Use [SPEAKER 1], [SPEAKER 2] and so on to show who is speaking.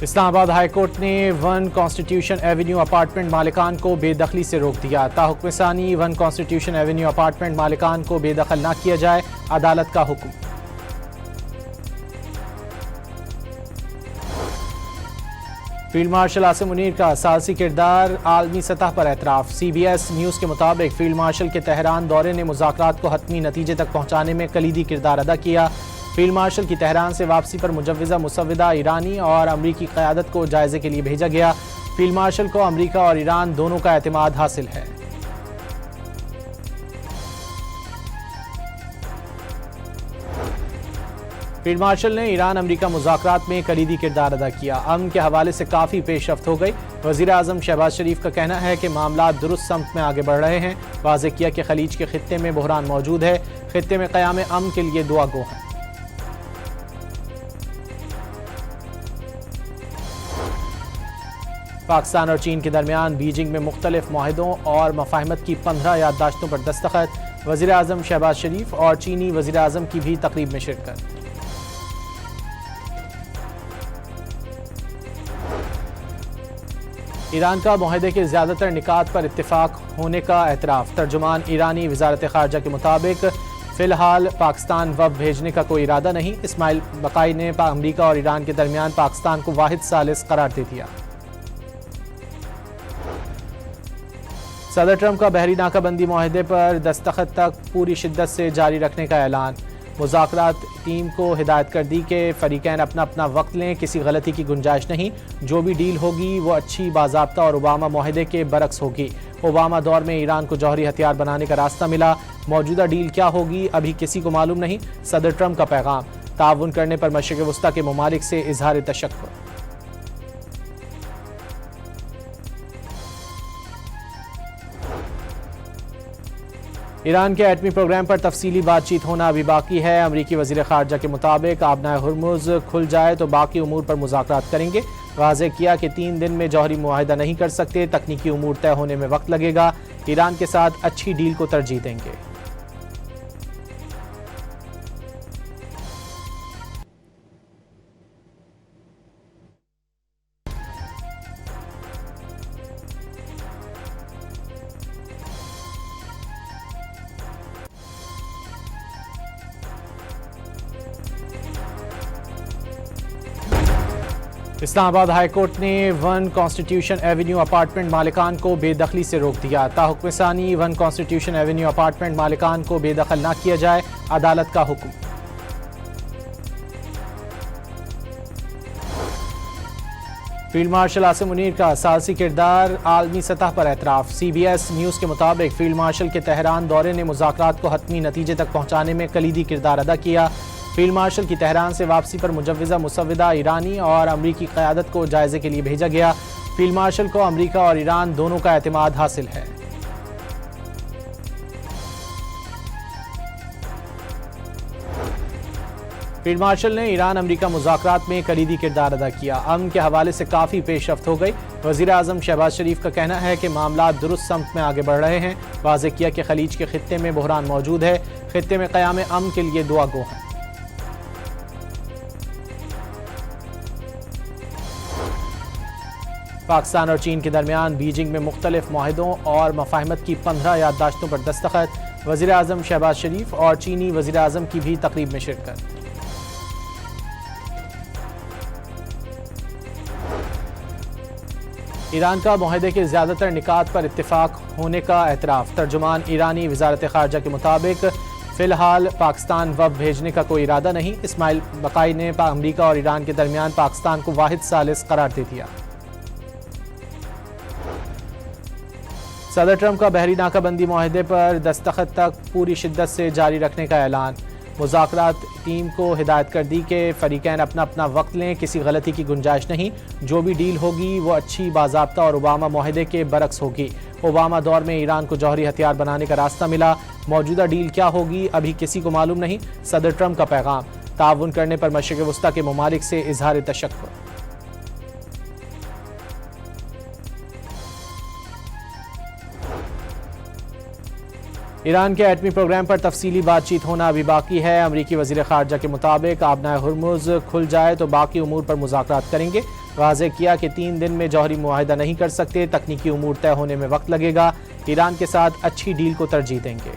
[SPEAKER 1] Islamabad high court ने one constitution Avenue apartment मालिकान को बेदखली से रोक दिया। ताहुक्मसानी वन कॉन्स्टिट्यूशन एवेन्यू अपार्टमेंट मालिकान को बेदखल न किया जाए, अदालत का हुक्म। फील्ड मार्शल आसिम मुनीर का साहसी किरदार आलमी सतह पर एतराफ़। CBS न्यूज़ के मुताबिक फील्ड मार्शल के तेहरान दौरे ने मुज़ाकरात को हतमी नतीजे तक पहुँचाने में कलीदी किरदार अदा किया। फील्ड मार्शल की तेहरान से वापसी पर मुजव्विज़ा मुसव्विदा ईरानी और अमरीकी क़यादत को जायज़े के लिए भेजा गया। फील्ड मार्शल को अमरीका और ईरान दोनों का एतमाद हासिल है। फील्ड मार्शल ने ईरान अमरीका मुज़ाकरात में कलीदी किरदार अदा किया। अमन के हवाले से काफ़ी पेशरफ्त हो गई। वज़ीर आज़म शहबाज शरीफ का कहना है कि मामला दुरुस्त समत में आगे बढ़ रहे हैं। वाज़े किया कि खलीज के खित्ते में बहरान मौजूद है, खित्ते में क़याम अमन के लिए दुआ गो है। पाकिस्तान और चीन के दरमियान बीजिंग में मुख्तलिफ मुआहिदों और मफाहमत की 15 याददाश्तों पर दस्तखत। वज़ीर आज़म शहबाज शरीफ और चीनी वज़ीर आज़म की भी तकरीब में शिरकत। ईरान का मुआहदे के ज़्यादातर निकात पर इत्तिफाक होने का एतराफ़। तर्जुमान ईरानी वज़ारत ख़ारजा के मुताबिक फ़िलहाल पाकिस्तान वफ़द भेजने का कोई इरादा नहीं। इस्माइल बक़ाई ने अमरीका और ईरान के दरमियान पाकिस्तान को वाहिद सालिस करार दे दिया। सदर ट्रंप का बहरी नाकाबंदी मुआहदे पर दस्तखत तक पूरी शिद्दत से जारी रखने का ऐलान। मुज़ाकरात टीम को हिदायत कर दी कि फ़रीक़ैन अपना अपना वक्त लें, किसी गलती की गुंजाइश नहीं। जो भी डील होगी वो अच्छी, बाज़ाब्ता और ओबामा मुआहदे के बरक्स होगी। ओबामा दौर में ईरान को जौहरी हथियार बनाने का रास्ता मिला। मौजूदा डील क्या होगी अभी किसी को मालूम नहीं। सदर ट्रंप का पैगाम। ताउन करने पर मशरिक़ वस्ता के ममालिक से इज़हार तशक्कुर। ईरान के एटमी प्रोग्राम पर तफसीली बातचीत होना अभी बाकी है। अमरीकी वज़ीर ख़ारजा के मुताबिक आबनाए हुर्मुज़ खुल जाए तो बाकी उमूर पर मुज़ाकरात करेंगे। वाज़े किया कि 3 दिन में जौहरी मुआहिदा नहीं कर सकते, तकनीकी उमूर तय होने में वक्त लगेगा। ईरान के साथ अच्छी डील को तरजीह देंगे। इस्लामाबाद हाईकोर्ट ने वन कॉन्स्टिट्यूशन एवेन्यू अपार्टमेंट मालिकान को बेदखली से रोक दिया। ताहुक्मसानी वन कॉन्स्टिट्यूशन एवेन्यू अपार्टमेंट मालिकान को बेदखल न किया जाए, अदालत का हुक्म। फील्ड मार्शल आसिम मुनीर का साहसी किरदार आलमी सतह पर एतराफ़। CBS न्यूज़ के मुताबिक फील्ड मार्शल के तेहरान दौरे ने मुज़ाकरात को हतमी नतीजे तक पहुँचाने में कलीदी किरदार अदा किया। फील्ड मार्शल की तेहरान से वापसी पर मुजव्विज़ा मुसव्विदा ईरानी और अमरीकी क़यादत को जायज़े के लिए भेजा गया। फील्ड मार्शल को अमरीका और ईरान दोनों का एतमाद हासिल है। फील्ड मार्शल ने ईरान अमरीका मुज़ाकरात में कलीदी किरदार अदा किया। अमन के हवाले से काफ़ी पेशरफ्त हो गई। वज़ीर आज़म शहबाज शरीफ का कहना है कि मामला दुरुस्त समत में आगे बढ़ रहे हैं। वाज़े किया कि खलीज के खित्ते में बहरान मौजूद है, खित्ते में क़याम अमन के लिए दुआ गो है। पाकिस्तान और चीन के दरमियान बीजिंग में मुख्तलिफ मुआहिदों और मफाहमत की 15 याददाश्तों पर दस्तखत। वज़ीर आज़म शहबाज शरीफ और चीनी वज़ीर आज़म की भी तकरीब में शिरकत। ईरान का मुआहदे के ज़्यादातर निकात पर इत्तिफाक होने का एतराफ़। तर्जुमान ईरानी वज़ारत ख़ारजा के मुताबिक फ़िलहाल पाकिस्तान वफ़द भेजने का कोई इरादा नहीं। इस्माइल बक़ाई ने अमरीका और ईरान के दरमियान पाकिस्तान को वाहिद सालिस करार दे दिया। सदर ट्रंप का बहरी नाकाबंदी मुआहदे पर दस्तखत तक पूरी शिद्दत से जारी रखने का ऐलान। मुज़ाकरात टीम को हिदायत कर दी कि फ़रीक़ैन अपना अपना वक्त लें, किसी गलती की गुंजाइश नहीं। जो भी डील होगी वो अच्छी, बाज़ाब्ता और ओबामा मुआहदे के बरक्स होगी। ओबामा दौर में ईरान को जौहरी हथियार बनाने का रास्ता मिला। मौजूदा डील क्या होगी अभी किसी को मालूम नहीं। सदर ट्रंप का पैगाम। ताउन करने पर मशरिक़ वस्ता के ममालिक से इज़हार तशक्कुर। ईरान के एटमी प्रोग्राम पर तफसीली बातचीत होना अभी बाकी है। अमरीकी वज़ीर ख़ारजा के मुताबिक आबनाए हुर्मुज़ खुल जाए तो बाकी उमूर पर मुज़ाकरात करेंगे। वाज़े किया कि 3 दिन में जौहरी मुआहिदा नहीं कर सकते, तकनीकी उमूर तय होने में वक्त लगेगा। ईरान के साथ अच्छी डील को तरजीह देंगे।